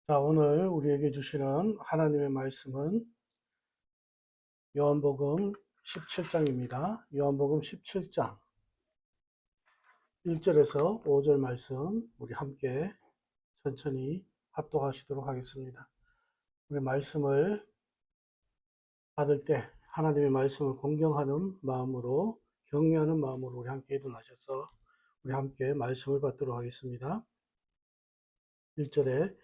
자, 오늘 우리에게 주시는 하나님의 말씀은 요한복음 17장입니다. 요한복음 17장 1절에서 5절 말씀 우리 함께 천천히 합독하시도록 하겠습니다. 우리 말씀을 받을 때 하나님의 말씀을 공경하는 마음으로 경외하는 마음으로 우리 함께 일어나셔서 우리 함께 말씀을 받도록 하겠습니다. 1절에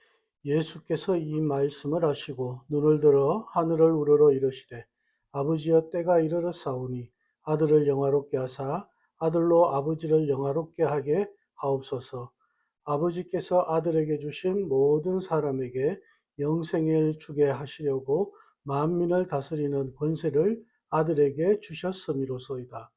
예수께서 이 말씀을 하시고 눈을 들어 하늘을 우러러 이르시되 아버지여 때가 이르렀사오니 아들을 영화롭게 하사 아들로 아버지를 영화롭게 하게 하옵소서. 아버지께서 아들에게 주신 모든 사람에게 영생을 주게 하시려고 만민을 다스리는 권세를 아들에게 주셨음이로소이다.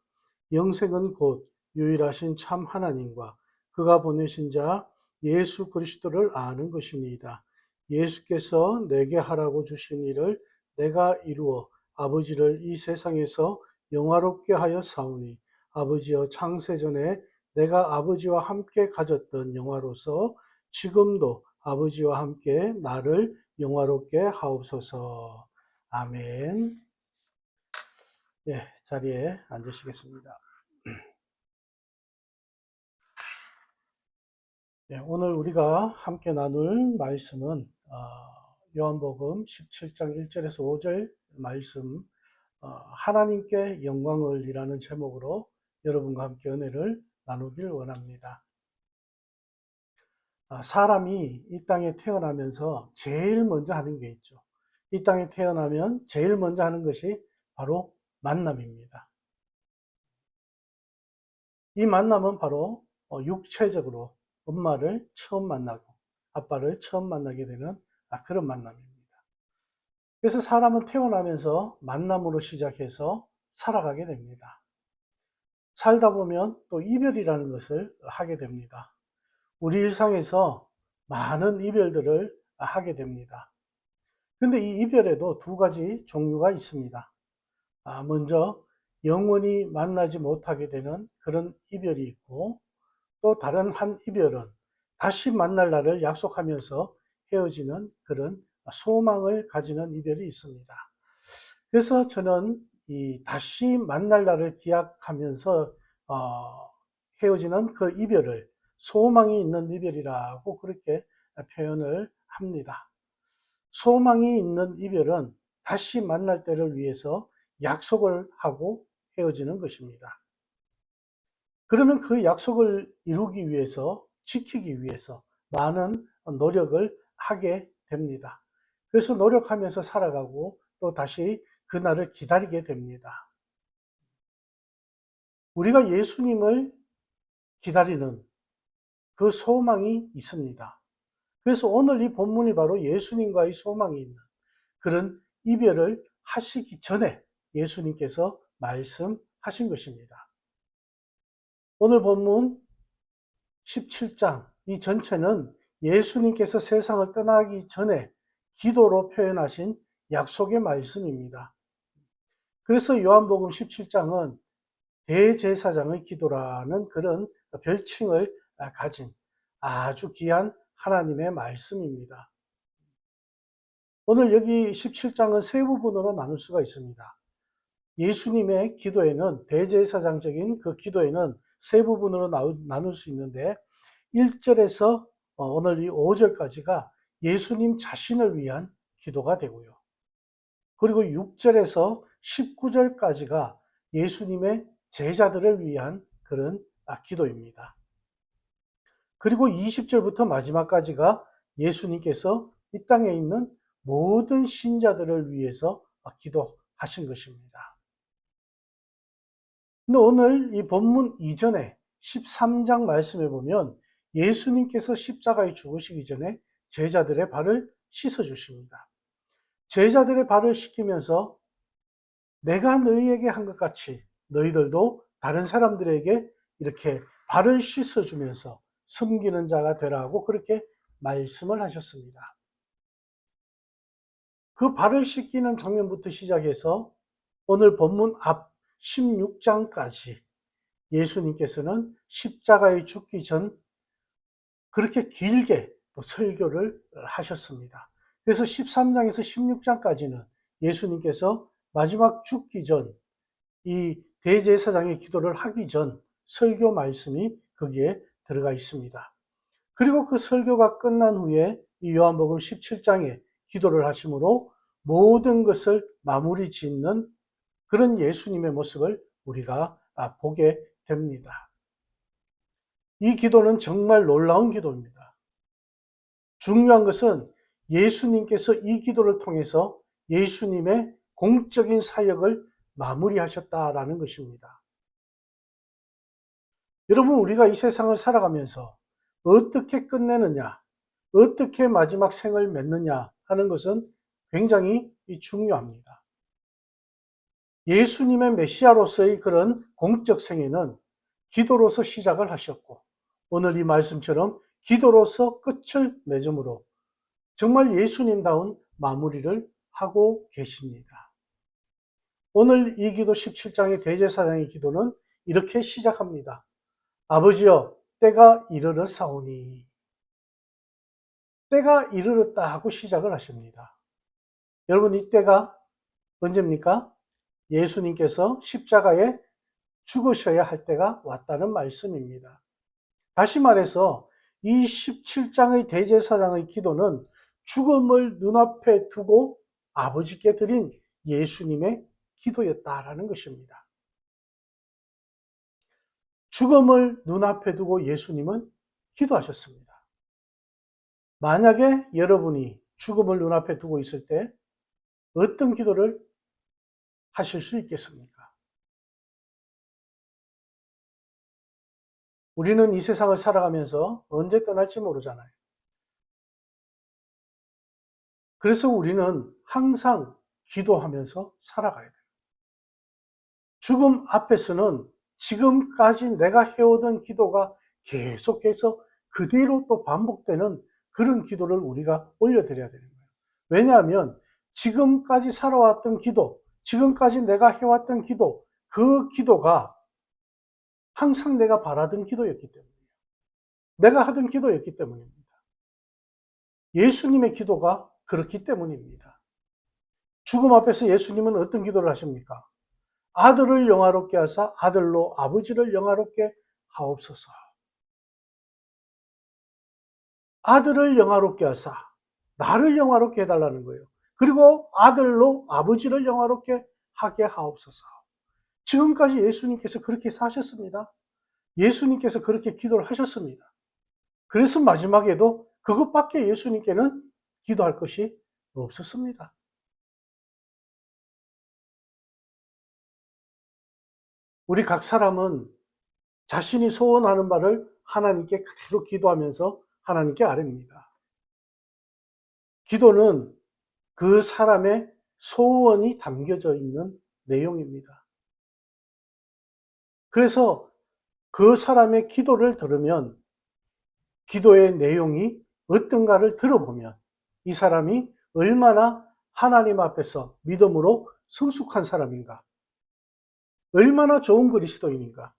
영생은 곧 유일하신 참 하나님과 그가 보내신 자 예수 그리스도를 아는 것입니다. 예수께서 내게 하라고 주신 일을 내가 이루어 아버지를 이 세상에서 영화롭게 하여 사오니 아버지여 창세전에 내가 아버지와 함께 가졌던 영화로서 지금도 아버지와 함께 나를 영화롭게 하옵소서. 아멘. 예, 자리에 앉으시겠습니다. 네, 오늘 우리가 함께 나눌 말씀은 요한복음 17장 1절에서 5절 말씀 하나님께 영광을 이라는 제목으로 여러분과 함께 은혜를 나누길 원합니다. 사람이 이 땅에 태어나면서 제일 먼저 하는 게 있죠. 이 땅에 태어나면 제일 먼저 하는 것이 바로 만남입니다. 이 만남은 바로 육체적으로 엄마를 처음 만나고 아빠를 처음 만나게 되는 그런 만남입니다. 그래서 사람은 태어나면서 만남으로 시작해서 살아가게 됩니다. 살다 보면 또 이별이라는 것을 하게 됩니다. 우리 일상에서 많은 이별들을 하게 됩니다. 근데 이 이별에도 두 가지 종류가 있습니다. 먼저 영원히 만나지 못하게 되는 그런 이별이 있고, 또 다른 한 이별은 다시 만날 날을 약속하면서 헤어지는 그런 소망을 가지는 이별이 있습니다. 그래서 저는 이 다시 만날 날을 기약하면서 헤어지는 그 이별을 소망이 있는 이별이라고 그렇게 표현을 합니다. 소망이 있는 이별은 다시 만날 때를 위해서 약속을 하고 헤어지는 것입니다. 그러면 그 약속을 이루기 위해서, 지키기 위해서 많은 노력을 하게 됩니다. 그래서 노력하면서 살아가고 또 다시 그날을 기다리게 됩니다. 우리가 예수님을 기다리는 그 소망이 있습니다. 그래서 오늘 이 본문이 바로 예수님과의 소망이 있는 그런 이별을 하시기 전에 예수님께서 말씀하신 것입니다. 오늘 본문 17장 이 전체는 예수님께서 세상을 떠나기 전에 기도로 표현하신 약속의 말씀입니다. 그래서 요한복음 17장은 대제사장의 기도라는 그런 별칭을 가진 아주 귀한 하나님의 말씀입니다. 오늘 여기 17장은 세 부분으로 나눌 수가 있습니다. 예수님의 기도에는 대제사장적인 그 기도에는 세 부분으로 나눌 수 있는데 1절에서 오늘 이 5절까지가 예수님 자신을 위한 기도가 되고요. 그리고 6절에서 19절까지가 예수님의 제자들을 위한 그런 기도입니다. 그리고 20절부터 마지막까지가 예수님께서 이 땅에 있는 모든 신자들을 위해서 기도하신 것입니다. 근데 오늘 이 본문 이전에 13장 말씀에 보면 예수님께서 십자가에 죽으시기 전에 제자들의 발을 씻어 주십니다. 제자들의 발을 씻기면서 내가 너희에게 한 것 같이 너희들도 다른 사람들에게 이렇게 발을 씻어 주면서 섬기는 자가 되라고 그렇게 말씀을 하셨습니다. 그 발을 씻기는 장면부터 시작해서 오늘 본문 앞 16장까지 예수님께서는 십자가에 죽기 전 그렇게 길게 또 설교를 하셨습니다. 그래서 13장에서 16장까지는 예수님께서 마지막 죽기 전, 이 대제사장의 기도를 하기 전 설교 말씀이 거기에 들어가 있습니다. 그리고 그 설교가 끝난 후에 이 요한복음 17장에 기도를 하심으로 모든 것을 마무리 짓는 그런 예수님의 모습을 우리가 보게 됩니다. 이 기도는 정말 놀라운 기도입니다. 중요한 것은 예수님께서 이 기도를 통해서 예수님의 공적인 사역을 마무리하셨다라는 것입니다. 여러분, 우리가 이 세상을 살아가면서 어떻게 끝내느냐, 어떻게 마지막 생을 맺느냐 하는 것은 굉장히 중요합니다. 예수님의 메시아로서의 그런 공적 생애는 기도로서 시작을 하셨고, 오늘 이 말씀처럼 기도로서 끝을 맺음으로 정말 예수님다운 마무리를 하고 계십니다. 오늘 이 기도 17장의 대제사장의 기도는 이렇게 시작합니다. 아버지여, 때가 이르렀사오니. 때가 이르렀다 하고 시작을 하십니다. 여러분, 이 때가 언제입니까? 예수님께서 십자가에 죽으셔야 할 때가 왔다는 말씀입니다. 다시 말해서 이 17장의 대제사장의 기도는 죽음을 눈앞에 두고 아버지께 드린 예수님의 기도였다라는 것입니다. 죽음을 눈앞에 두고 예수님은 기도하셨습니다. 만약에 여러분이 죽음을 눈앞에 두고 있을 때 어떤 기도를 하실 수 있겠습니까? 우리는 이 세상을 살아가면서 언제 떠날지 모르잖아요. 그래서 우리는 항상 기도하면서 살아가야 돼요. 죽음 앞에서는 지금까지 내가 해오던 기도가 계속해서 그대로 또 반복되는 그런 기도를 우리가 올려드려야 되는 거예요. 왜냐하면 지금까지 살아왔던 기도, 지금까지 내가 해왔던 기도, 그 기도가 항상 내가 바라던 기도였기 때문이에요. 내가 하던 기도였기 때문입니다. 예수님의 기도가 그렇기 때문입니다. 죽음 앞에서 예수님은 어떤 기도를 하십니까? 아들을 영화롭게 하사 아들로 아버지를 영화롭게 하옵소서. 아들을 영화롭게 하사 나를 영화롭게 해달라는 거예요. 그리고 아들로 아버지를 영화롭게 하게 하옵소서. 지금까지 예수님께서 그렇게 사셨습니다. 예수님께서 그렇게 기도를 하셨습니다. 그래서 마지막에도 그것밖에 예수님께는 기도할 것이 없었습니다. 우리 각 사람은 자신이 소원하는 바를 하나님께 그대로 기도하면서 하나님께 아뢰입니다. 기도는 그 사람의 소원이 담겨져 있는 내용입니다. 그래서 그 사람의 기도를 들으면 기도의 내용이 어떤가를 들어보면 이 사람이 얼마나 하나님 앞에서 믿음으로 성숙한 사람인가, 얼마나 좋은 그리스도인인가,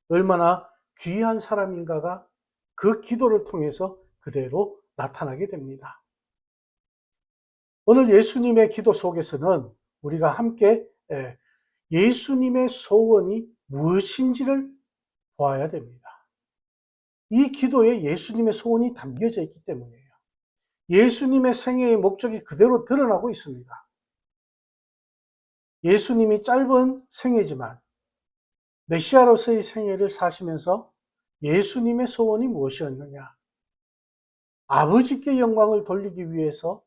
얼마나 귀한 사람인가가 그 기도를 통해서 그대로 나타나게 됩니다. 오늘 예수님의 기도 속에서는 우리가 함께 예수님의 소원이 무엇인지를 보아야 됩니다. 이 기도에 예수님의 소원이 담겨져 있기 때문이에요. 예수님의 생애의 목적이 그대로 드러나고 있습니다. 예수님이 짧은 생애지만 메시아로서의 생애를 사시면서 예수님의 소원이 무엇이었느냐? 아버지께 영광을 돌리기 위해서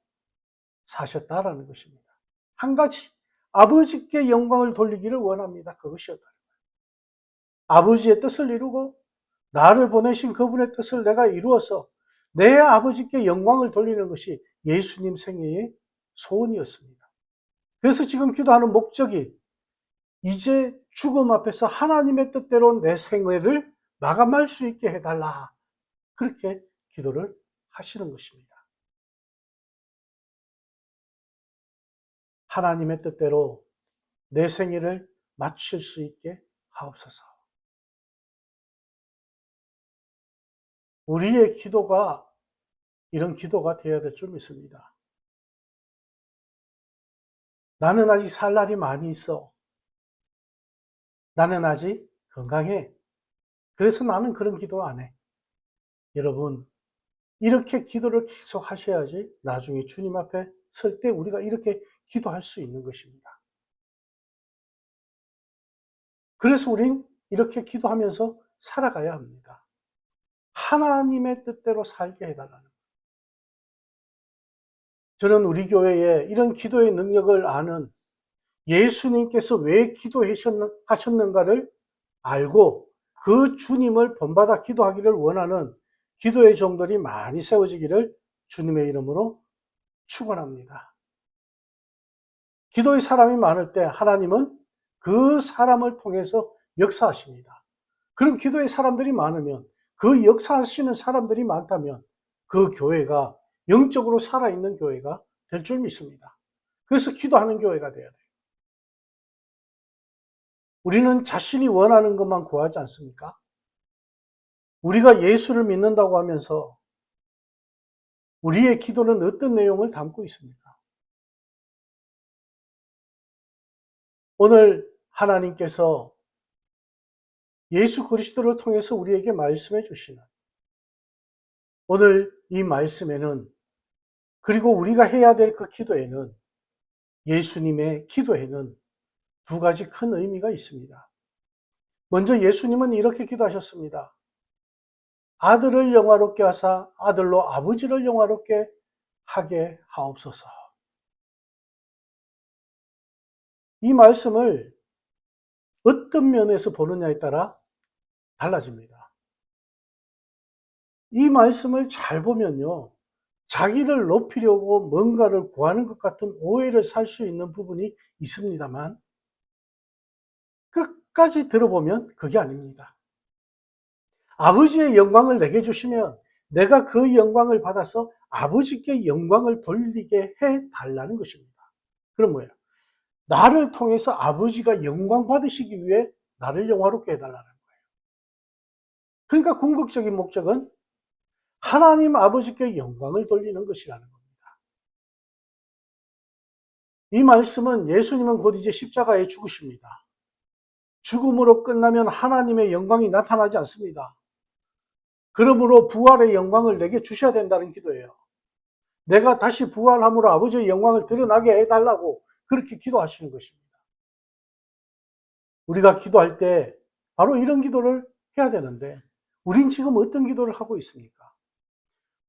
사셨다라는 것입니다. 한 가지, 아버지께 영광을 돌리기를 원합니다. 그것이었다. 아버지의 뜻을 이루고 나를 보내신 그분의 뜻을 내가 이루어서 내 아버지께 영광을 돌리는 것이 예수님 생애의 소원이었습니다. 그래서 지금 기도하는 목적이 이제 죽음 앞에서 하나님의 뜻대로 내 생애를 마감할 수 있게 해달라. 그렇게 기도를 하시는 것입니다. 하나님의 뜻대로 내 생애를 마칠 수 있게 하옵소서. 우리의 기도가 이런 기도가 되어야 될 줄 믿습니다. 나는 아직 살 날이 많이 있어. 나는 아직 건강해. 그래서 나는 그런 기도 안 해. 여러분, 이렇게 기도를 계속 하셔야지 나중에 주님 앞에 설 때 우리가 이렇게 기도할 수 있는 것입니다. 그래서 우린 이렇게 기도하면서 살아가야 합니다. 하나님의 뜻대로 살게 해달라는 거예요. 저는 우리 교회에 이런 기도의 능력을 아는 예수님께서 왜 기도하셨는가를 알고 그 주님을 본받아 기도하기를 원하는 기도의 종들이 많이 세워지기를 주님의 이름으로 축원합니다. 기도의 사람이 많을 때 하나님은 그 사람을 통해서 역사하십니다. 그럼 기도의 사람들이 많으면 그 역사하시는 사람들이 많다면 그 교회가 영적으로 살아있는 교회가 될 줄 믿습니다. 그래서 기도하는 교회가 돼야 돼요. 우리는 자신이 원하는 것만 구하지 않습니까? 우리가 예수를 믿는다고 하면서 우리의 기도는 어떤 내용을 담고 있습니까? 오늘 하나님께서 예수 그리스도를 통해서 우리에게 말씀해 주시는 오늘 이 말씀에는 그리고 우리가 해야 될 그 기도에는 예수님의 기도에는 두 가지 큰 의미가 있습니다. 먼저 예수님은 이렇게 기도하셨습니다. 아들을 영화롭게 하사 아들로 아버지를 영화롭게 하게 하옵소서. 이 말씀을 어떤 면에서 보느냐에 따라 달라집니다. 이 말씀을 잘 보면요. 자기를 높이려고 뭔가를 구하는 것 같은 오해를 살 수 있는 부분이 있습니다만 끝까지 들어보면 그게 아닙니다. 아버지의 영광을 내게 주시면 내가 그 영광을 받아서 아버지께 영광을 돌리게 해달라는 것입니다. 그럼 뭐예요? 나를 통해서 아버지가 영광 받으시기 위해 나를 영화롭게 해달라는 거예요. 그러니까 궁극적인 목적은 하나님 아버지께 영광을 돌리는 것이라는 겁니다. 이 말씀은 예수님은 곧 이제 십자가에 죽으십니다. 죽음으로 끝나면 하나님의 영광이 나타나지 않습니다. 그러므로 부활의 영광을 내게 주셔야 된다는 기도예요. 내가 다시 부활함으로 아버지의 영광을 드러나게 해달라고 그렇게 기도하시는 것입니다. 우리가 기도할 때 바로 이런 기도를 해야 되는데 우린 지금 어떤 기도를 하고 있습니까?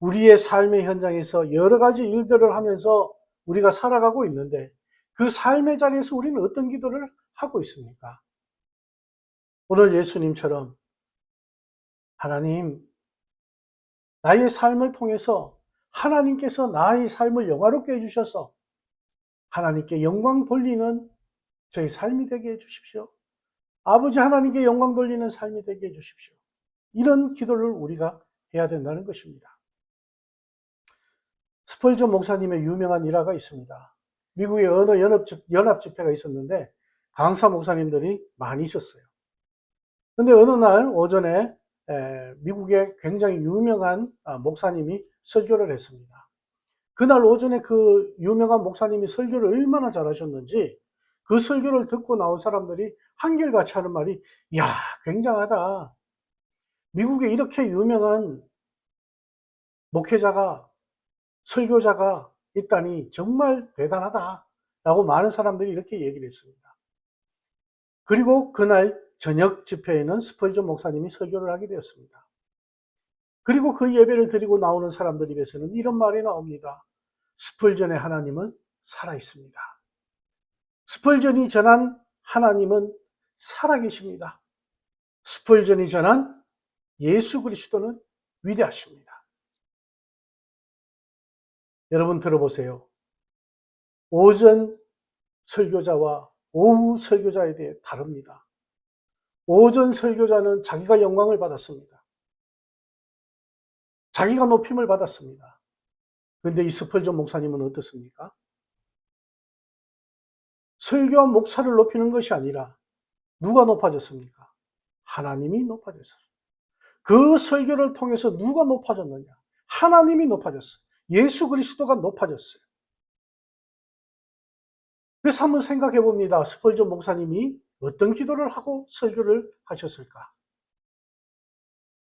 우리의 삶의 현장에서 여러 가지 일들을 하면서 우리가 살아가고 있는데 그 삶의 자리에서 우리는 어떤 기도를 하고 있습니까? 오늘 예수님처럼 하나님, 나의 삶을 통해서 하나님께서 나의 삶을 영화롭게 해주셔서 하나님께 영광 돌리는 저희 삶이 되게 해주십시오. 아버지 하나님께 영광 돌리는 삶이 되게 해주십시오. 이런 기도를 우리가 해야 된다는 것입니다. 스펄전 목사님의 유명한 일화가 있습니다. 미국의 어느 연합 집회가 있었는데 강사 목사님들이 많이 있었어요. 근데 어느 날 오전에 미국의 굉장히 유명한 목사님이 설교를 했습니다. 그날 오전에 그 유명한 목사님이 설교를 얼마나 잘하셨는지 그 설교를 듣고 나온 사람들이 한결같이 하는 말이, 이야, 굉장하다. 미국에 이렇게 유명한 목회자가, 설교자가 있다니 정말 대단하다. 라고 많은 사람들이 이렇게 얘기를 했습니다. 그리고 그날 저녁 집회에는 스펄전 목사님이 설교를 하게 되었습니다. 그리고 그 예배를 드리고 나오는 사람들 입에서는 이런 말이 나옵니다. 스펄전의 하나님은 살아있습니다. 스펄전이 전한 하나님은 살아계십니다. 스펄전이 전한 예수 그리스도는 위대하십니다. 여러분 들어보세요. 오전 설교자와 오후 설교자에 대해 다릅니다. 오전 설교자는 자기가 영광을 받았습니다. 자기가 높임을 받았습니다. 그런데 이 스펄전 목사님은 어떻습니까? 설교와 목사를 높이는 것이 아니라 누가 높아졌습니까? 하나님이 높아졌어요. 그 설교를 통해서 누가 높아졌느냐? 하나님이 높아졌어요. 예수 그리스도가 높아졌어요. 그래서 한번 생각해 봅니다. 스펄전 목사님이 어떤 기도를 하고 설교를 하셨을까?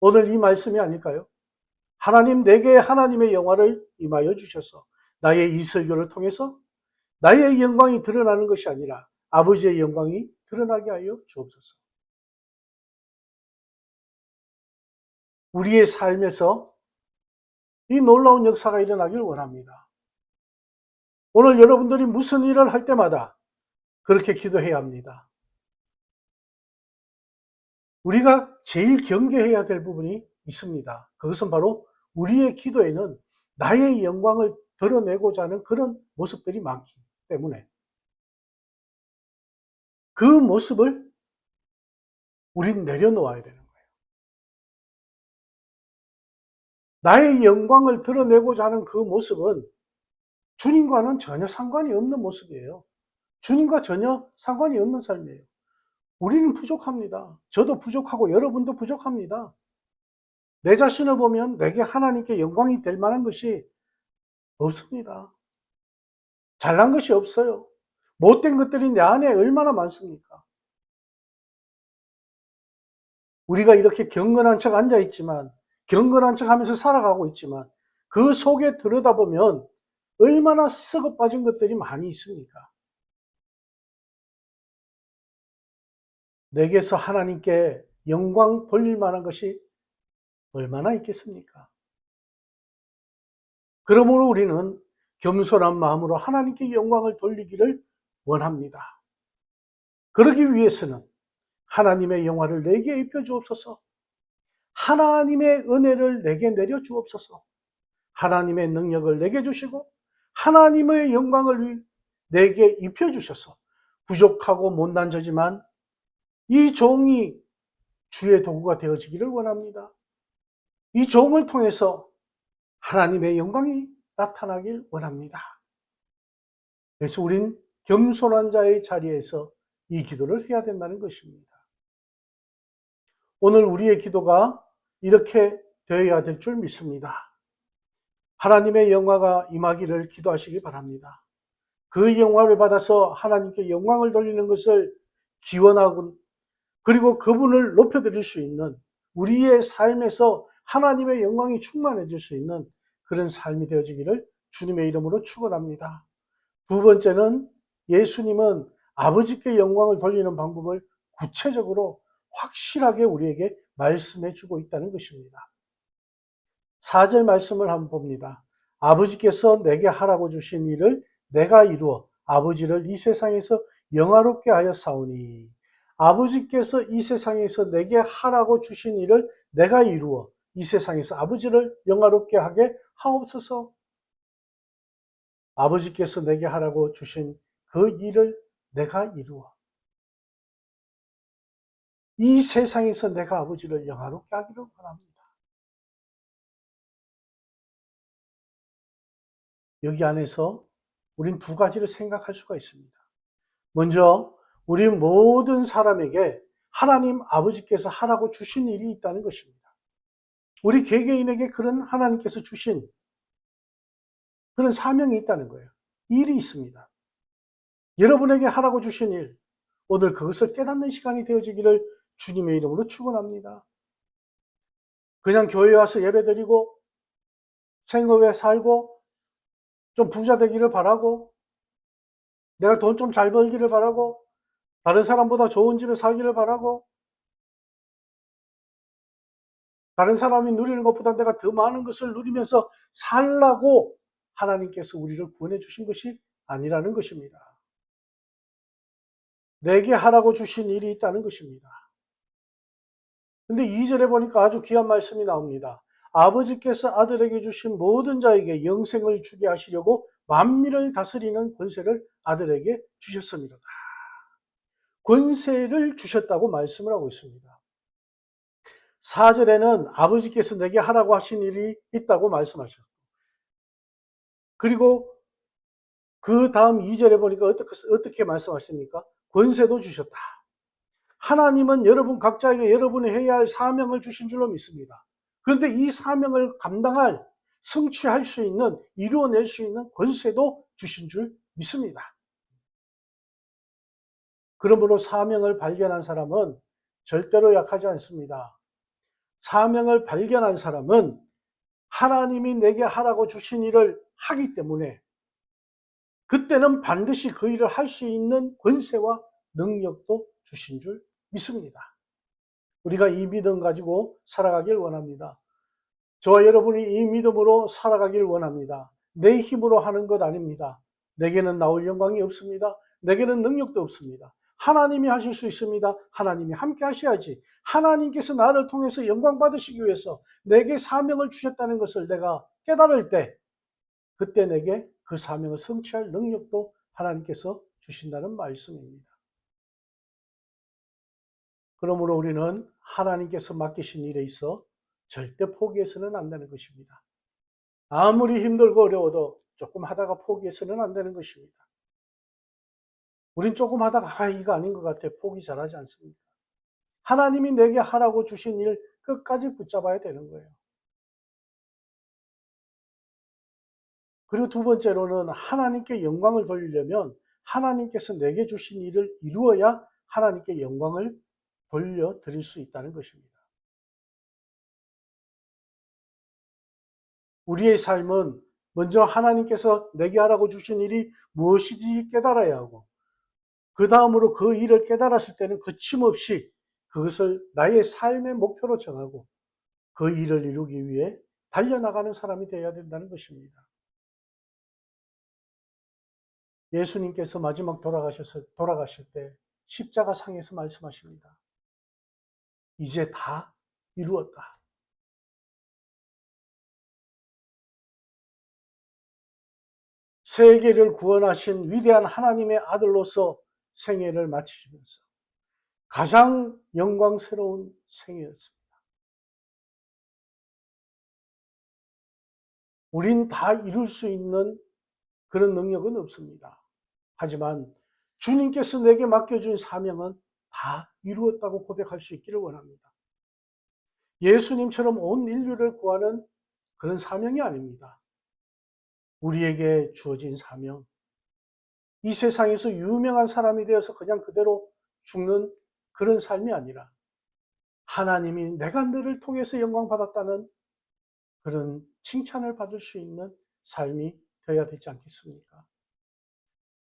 오늘 이 말씀이 아닐까요? 하나님, 내게 하나님의 영화를 임하여 주셔서 나의 이 설교를 통해서 나의 영광이 드러나는 것이 아니라 아버지의 영광이 드러나게 하여 주옵소서. 우리의 삶에서 이 놀라운 역사가 일어나길 원합니다. 오늘 여러분들이 무슨 일을 할 때마다 그렇게 기도해야 합니다. 우리가 제일 경계해야 될 부분이 있습니다. 그것은 바로 우리의 기도에는 나의 영광을 드러내고자 하는 그런 모습들이 많기 때문에 그 모습을 우린 내려놓아야 되는 거예요. 나의 영광을 드러내고자 하는 그 모습은 주님과는 전혀 상관이 없는 모습이에요. 주님과 전혀 상관이 없는 삶이에요. 우리는 부족합니다. 저도 부족하고 여러분도 부족합니다. 내 자신을 보면 내게 하나님께 영광이 될 만한 것이 없습니다. 잘난 것이 없어요. 못된 것들이 내 안에 얼마나 많습니까? 우리가 이렇게 경건한 척 앉아 있지만, 경건한 척 하면서 살아가고 있지만, 그 속에 들여다보면 얼마나 썩어 빠진 것들이 많이 있습니까? 내게서 하나님께 영광 돌릴 만한 것이 얼마나 있겠습니까? 그러므로 우리는 겸손한 마음으로 하나님께 영광을 돌리기를 원합니다. 그러기 위해서는 하나님의 영화를 내게 입혀 주옵소서. 하나님의 은혜를 내게 내려 주옵소서. 하나님의 능력을 내게 주시고 하나님의 영광을 내게 입혀 주셔서 부족하고 못난 저지만 이 종이 주의 도구가 되어지기를 원합니다. 이 종을 통해서 하나님의 영광이 나타나길 원합니다. 그래서 우린 겸손한 자의 자리에서 이 기도를 해야 된다는 것입니다. 오늘 우리의 기도가 이렇게 되어야 될 줄 믿습니다. 하나님의 영화가 임하기를 기도하시기 바랍니다. 그 영화를 받아서 하나님께 영광을 돌리는 것을 기원하고 그리고 그분을 높여드릴 수 있는 우리의 삶에서 하나님의 영광이 충만해질 수 있는 그런 삶이 되어지기를 주님의 이름으로 축원합니다. 두 번째는 예수님은 아버지께 영광을 돌리는 방법을 구체적으로 확실하게 우리에게 말씀해 주고 있다는 것입니다. 4절 말씀을 한번 봅니다. 아버지께서 내게 하라고 주신 일을 내가 이루어 아버지를 이 세상에서 영화롭게 하여 사오니 아버지께서 이 세상에서 내게 하라고 주신 일을 내가 이루어 이 세상에서 아버지를 영화롭게 하게 하옵소서. 아버지께서 내게 하라고 주신 그 일을 내가 이루어 이 세상에서 내가 아버지를 영화롭게 하기를 원합니다. 여기 안에서 우린 두 가지를 생각할 수가 있습니다. 먼저 우리 모든 사람에게 하나님 아버지께서 하라고 주신 일이 있다는 것입니다. 우리 개개인에게 그런 하나님께서 주신 그런 사명이 있다는 거예요. 일이 있습니다. 여러분에게 하라고 주신 일, 오늘 그것을 깨닫는 시간이 되어지기를 주님의 이름으로 축원합니다. 그냥 교회 와서 예배드리고 생업에 살고 좀 부자 되기를 바라고 내가 돈 좀 잘 벌기를 바라고 다른 사람보다 좋은 집에 살기를 바라고 다른 사람이 누리는 것보다 내가 더 많은 것을 누리면서 살라고 하나님께서 우리를 구원해 주신 것이 아니라는 것입니다. 내게 하라고 주신 일이 있다는 것입니다. 근데 2절에 보니까 아주 귀한 말씀이 나옵니다. 아버지께서 아들에게 주신 모든 자에게 영생을 주게 하시려고 만민을 다스리는 권세를 아들에게 주셨습니다. 권세를 주셨다고 말씀을 하고 있습니다. 4절에는 아버지께서 내게 하라고 하신 일이 있다고 말씀하셨고 그리고 그 다음 2절에 보니까 어떻게 말씀하십니까? 권세도 주셨다. 하나님은 여러분 각자에게 여러분이 해야 할 사명을 주신 줄로 믿습니다. 그런데 이 사명을 감당할 성취할 수 있는, 이루어낼 수 있는 권세도 주신 줄 믿습니다. 그러므로 사명을 발견한 사람은 절대로 약하지 않습니다. 사명을 발견한 사람은 하나님이 내게 하라고 주신 일을 하기 때문에 그때는 반드시 그 일을 할 수 있는 권세와 능력도 주신 줄 믿습니다. 우리가 이 믿음 가지고 살아가길 원합니다. 저와 여러분이 이 믿음으로 살아가길 원합니다. 내 힘으로 하는 것 아닙니다. 내게는 나올 영광이 없습니다. 내게는 능력도 없습니다. 하나님이 하실 수 있습니다. 하나님이 함께 하셔야지. 하나님께서 나를 통해서 영광 받으시기 위해서 내게 사명을 주셨다는 것을 내가 깨달을 때, 그때 내게 그 사명을 성취할 능력도 하나님께서 주신다는 말씀입니다. 그러므로 우리는 하나님께서 맡기신 일에 있어 절대 포기해서는 안 되는 것입니다. 아무리 힘들고 어려워도 조금 하다가 포기해서는 안 되는 것입니다. 우린 조금 하다가 이거 아닌 것 같아 포기 잘하지 않습니다. 하나님이 내게 하라고 주신 일 끝까지 붙잡아야 되는 거예요. 그리고 두 번째로는 하나님께 영광을 돌리려면 하나님께서 내게 주신 일을 이루어야 하나님께 영광을 돌려드릴 수 있다는 것입니다. 우리의 삶은 먼저 하나님께서 내게 하라고 주신 일이 무엇인지 깨달아야 하고, 그 다음으로 그 일을 깨달았을 때는 거침없이 그것을 나의 삶의 목표로 정하고 그 일을 이루기 위해 달려나가는 사람이 되어야 된다는 것입니다. 예수님께서 마지막 돌아가실 때 십자가 상에서 말씀하십니다. 이제 다 이루었다. 세계를 구원하신 위대한 하나님의 아들로서 생애를 마치시면서 가장 영광스러운 생애였습니다. 우린 다 이룰 수 있는 그런 능력은 없습니다. 하지만 주님께서 내게 맡겨준 사명은 다 이루었다고 고백할 수 있기를 원합니다. 예수님처럼 온 인류를 구하는 그런 사명이 아닙니다. 우리에게 주어진 사명, 이 세상에서 유명한 사람이 되어서 그냥 그대로 죽는 그런 삶이 아니라 하나님이 내가 너를 통해서 영광 받았다는 그런 칭찬을 받을 수 있는 삶이 되어야 되지 않겠습니까?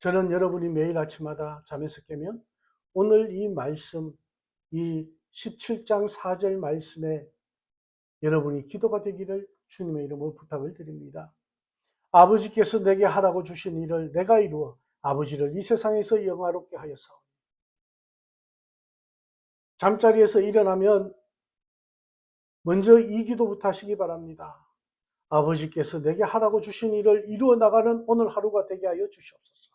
저는 여러분이 매일 아침마다 잠에서 깨면 오늘 이 말씀, 이 17장 4절 말씀에 여러분이 기도가 되기를 주님의 이름으로 부탁을 드립니다. 아버지께서 내게 하라고 주신 일을 내가 이루어 아버지를 이 세상에서 영화롭게 하여서, 잠자리에서 일어나면 먼저 이 기도부터 하시기 바랍니다. 아버지께서 내게 하라고 주신 일을 이루어 나가는 오늘 하루가 되게 하여 주시옵소서.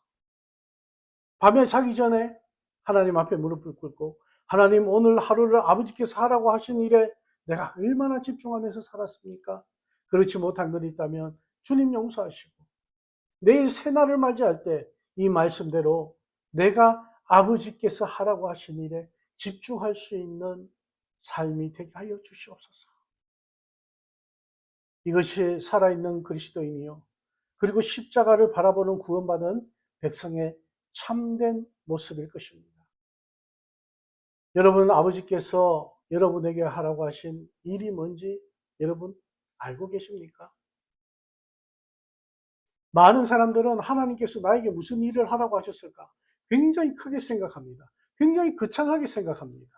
밤에 자기 전에 하나님 앞에 무릎을 꿇고, 하나님 오늘 하루를 아버지께서 하라고 하신 일에 내가 얼마나 집중하면서 살았습니까? 그렇지 못한 것이 있다면 주님 용서하시고, 내일 새날을 맞이할 때 이 말씀대로 내가 아버지께서 하라고 하신 일에 집중할 수 있는 삶이 되게 하여 주시옵소서. 이것이 살아있는 그리스도인이요, 그리고 십자가를 바라보는 구원받은 백성의 참된 모습일 것입니다. 여러분, 아버지께서 여러분에게 하라고 하신 일이 뭔지 여러분 알고 계십니까? 많은 사람들은 하나님께서 나에게 무슨 일을 하라고 하셨을까? 굉장히 크게 생각합니다. 굉장히 거창하게 생각합니다.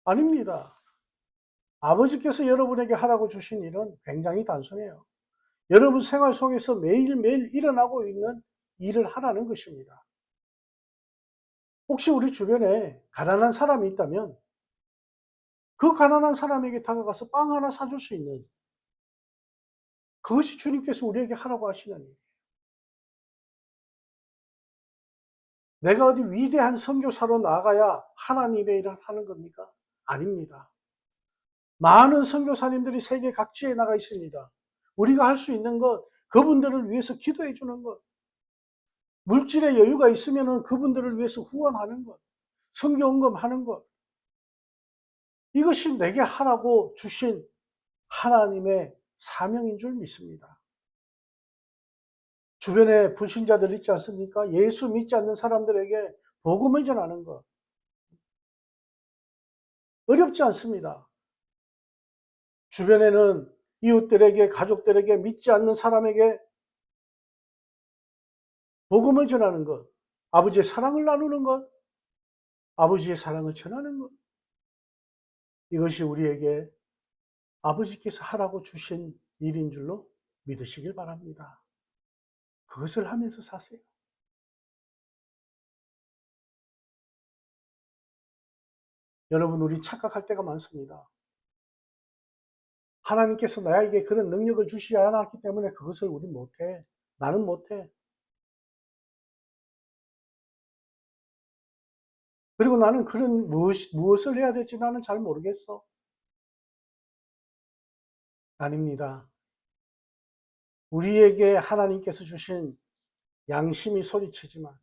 아닙니다. 아버지께서 여러분에게 하라고 주신 일은 굉장히 단순해요. 여러분 생활 속에서 매일매일 일어나고 있는 일을 하라는 것입니다. 혹시 우리 주변에 가난한 사람이 있다면 그 가난한 사람에게 다가가서 빵 하나 사줄 수 있는, 그것이 주님께서 우리에게 하라고 하시는 일이에요. 내가 어디 위대한 선교사로 나가야 하나님의 일을 하는 겁니까? 아닙니다. 많은 선교사님들이 세계 각지에 나가 있습니다. 우리가 할 수 있는 것, 그분들을 위해서 기도해 주는 것, 물질의 여유가 있으면 그분들을 위해서 후원하는 것, 선교헌금하는 것, 이것이 내게 하라고 주신 하나님의 사명인 줄 믿습니다. 주변에 불신자들 있지 않습니까? 예수 믿지 않는 사람들에게 복음을 전하는 것 어렵지 않습니다. 주변에는 이웃들에게, 가족들에게, 믿지 않는 사람에게 복음을 전하는 것, 아버지의 사랑을 나누는 것, 아버지의 사랑을 전하는 것, 이것이 우리에게 아버지께서 하라고 주신 일인 줄로 믿으시길 바랍니다. 그것을 하면서 사세요. 여러분, 우리 착각할 때가 많습니다. 하나님께서 나에게 그런 능력을 주시지 않았기 때문에 그것을 우리 못해. 나는 못해. 그리고 나는 그런 무엇을 해야 될지 나는 잘 모르겠어. 아닙니다. 우리에게 하나님께서 주신 양심이 소리치지만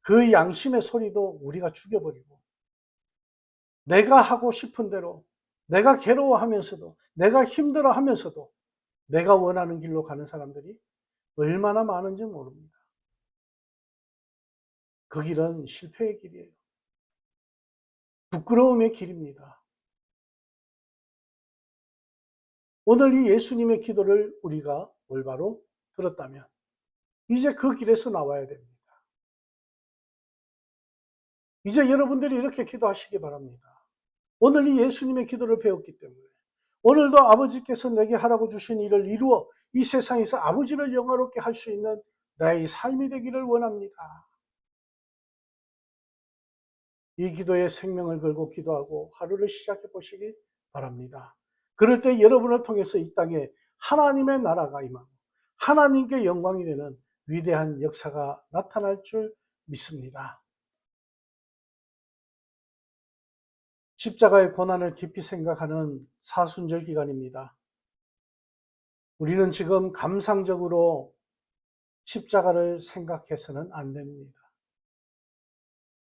그 양심의 소리도 우리가 죽여버리고 내가 하고 싶은 대로 내가 괴로워하면서도 내가 힘들어하면서도 내가 원하는 길로 가는 사람들이 얼마나 많은지 모릅니다. 그 길은 실패의 길이에요. 부끄러움의 길입니다. 오늘 이 예수님의 기도를 우리가 올바로 들었다면 이제 그 길에서 나와야 됩니다. 이제 여러분들이 이렇게 기도하시기 바랍니다. 오늘 이 예수님의 기도를 배웠기 때문에 오늘도 아버지께서 내게 하라고 주신 일을 이루어 이 세상에서 아버지를 영화롭게 할 수 있는 나의 삶이 되기를 원합니다. 이 기도에 생명을 걸고 기도하고 하루를 시작해 보시기 바랍니다. 그럴 때 여러분을 통해서 이 땅에 하나님의 나라가 임하고 하나님께 영광이 되는 위대한 역사가 나타날 줄 믿습니다. 십자가의 고난을 깊이 생각하는 사순절 기간입니다. 우리는 지금 감상적으로 십자가를 생각해서는 안 됩니다.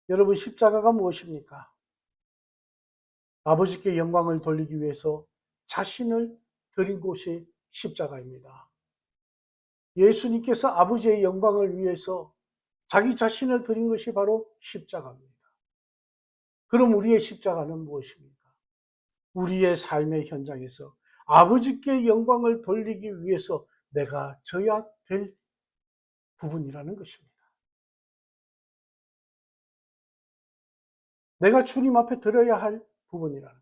여러분, 십자가가 무엇입니까? 아버지께 영광을 돌리기 위해서 자신을 드린 곳이 십자가입니다. 예수님께서 아버지의 영광을 위해서 자기 자신을 드린 것이 바로 십자가입니다. 그럼 우리의 십자가는 무엇입니까? 우리의 삶의 현장에서 아버지께 영광을 돌리기 위해서 내가 져야 될 부분이라는 것입니다. 내가 주님 앞에 드려야 할 부분이라는 거예요.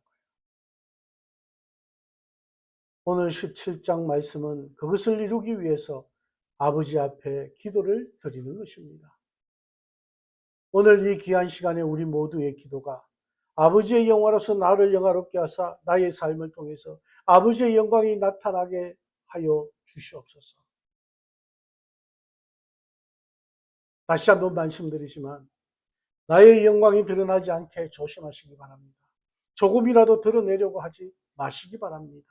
오늘 17장 말씀은 그것을 이루기 위해서 아버지 앞에 기도를 드리는 것입니다. 오늘 이 귀한 시간에 우리 모두의 기도가 아버지의 영화로서 나를 영화롭게 하사 나의 삶을 통해서 아버지의 영광이 나타나게 하여 주시옵소서. 다시 한번 말씀드리지만 나의 영광이 드러나지 않게 조심하시기 바랍니다. 조금이라도 드러내려고 하지 마시기 바랍니다.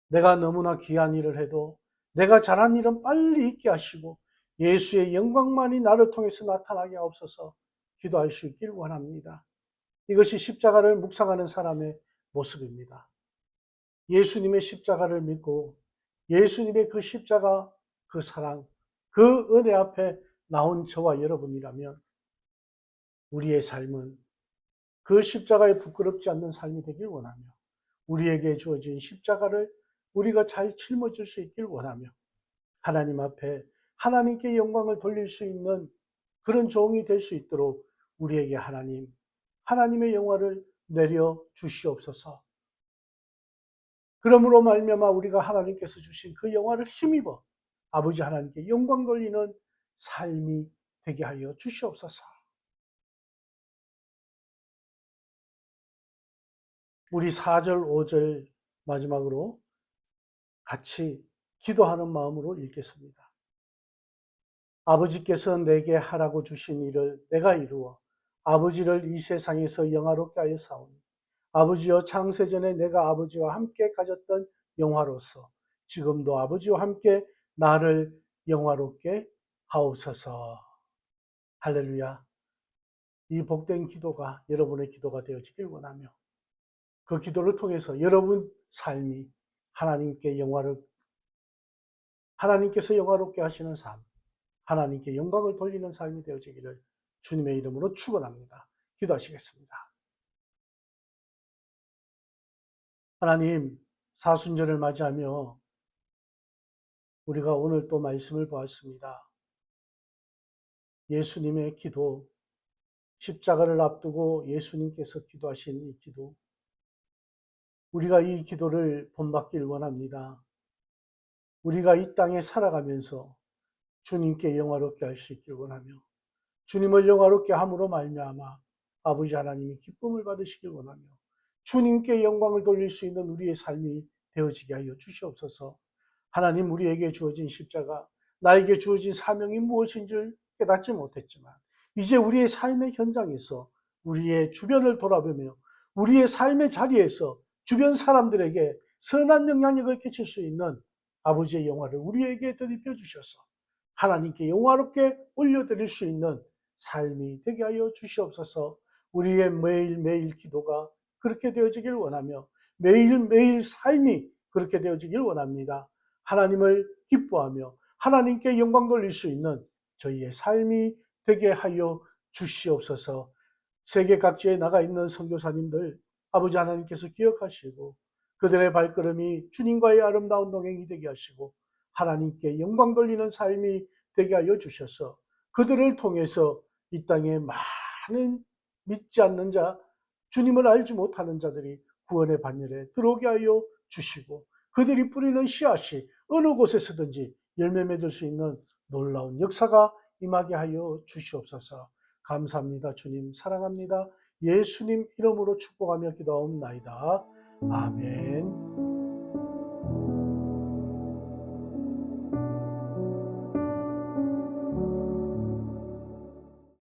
내가 너무나 귀한 일을 해도 내가 잘한 일은 빨리 잊게 하시고 예수의 영광만이 나를 통해서 나타나게 하옵소서 기도할 수 있길 원합니다. 이것이 십자가를 묵상하는 사람의 모습입니다. 예수님의 십자가를 믿고 예수님의 그 십자가, 그 사랑, 그 은혜 앞에 나온 저와 여러분이라면 우리의 삶은 그 십자가에 부끄럽지 않는 삶이 되길 원하며 우리에게 주어진 십자가를 우리가 잘 짊어질 수 있길 원하며 하나님 앞에 하나님께 영광을 돌릴 수 있는 그런 종이 될 수 있도록 우리에게 하나님의 영광을 내려 주시옵소서. 그러므로 말미암아 우리가 하나님께서 주신 그 영광을 힘입어 아버지 하나님께 영광 돌리는 삶이 되게 하여 주시옵소서. 우리 4절, 5절 마지막으로 같이 기도하는 마음으로 읽겠습니다. 아버지께서 내게 하라고 주신 일을 내가 이루어 아버지를 이 세상에서 영화롭게 하여 사오니 아버지여 창세전에 내가 아버지와 함께 가졌던 영화로서 지금도 아버지와 함께 나를 영화롭게 하옵소서. 할렐루야. 이 복된 기도가 여러분의 기도가 되어지길 원하며 그 기도를 통해서 여러분 삶이 하나님께서 영화롭게 하시는 삶, 하나님께 영광을 돌리는 삶이 되어지기를 주님의 이름으로 축원합니다. 기도하시겠습니다. 하나님, 사순절을 맞이하며 우리가 오늘 또 말씀을 보았습니다. 예수님의 기도, 십자가를 앞두고 예수님께서 기도하신 이 기도, 우리가 이 기도를 본받길 원합니다. 우리가 이 땅에 살아가면서 주님께 영화롭게 할 수 있길 원하며 주님을 영화롭게 함으로 말미암아 아버지 하나님이 기쁨을 받으시길 원하며 주님께 영광을 돌릴 수 있는 우리의 삶이 되어지게 하여 주시옵소서. 하나님, 우리에게 주어진 십자가, 나에게 주어진 사명이 무엇인 줄 깨닫지 못했지만 이제 우리의 삶의 현장에서 우리의 주변을 돌아보며 우리의 삶의 자리에서 주변 사람들에게 선한 영향력을 끼칠 수 있는 아버지의 영화를 우리에게 드립혀 주셔서 하나님께 영화롭게 올려드릴 수 있는 삶이 되게 하여 주시옵소서. 우리의 매일매일 기도가 그렇게 되어지길 원하며 매일매일 삶이 그렇게 되어지길 원합니다. 하나님을 기뻐하며 하나님께 영광 돌릴 수 있는 저희의 삶이 되게 하여 주시옵소서. 세계 각지에 나가 있는 선교사님들 아버지 하나님께서 기억하시고 그들의 발걸음이 주님과의 아름다운 동행이 되게 하시고 하나님께 영광 돌리는 삶이 되게 하여 주셔서 그들을 통해서 이 땅에 많은 믿지 않는 자, 주님을 알지 못하는 자들이 구원의 반열에 들어오게 하여 주시고 그들이 뿌리는 씨앗이 어느 곳에서든지 열매 맺을 수 있는 놀라운 역사가 임하게 하여 주시옵소서. 감사합니다. 주님 사랑합니다. 예수님 이름으로 축복하며 기도하옵나이다. 아멘.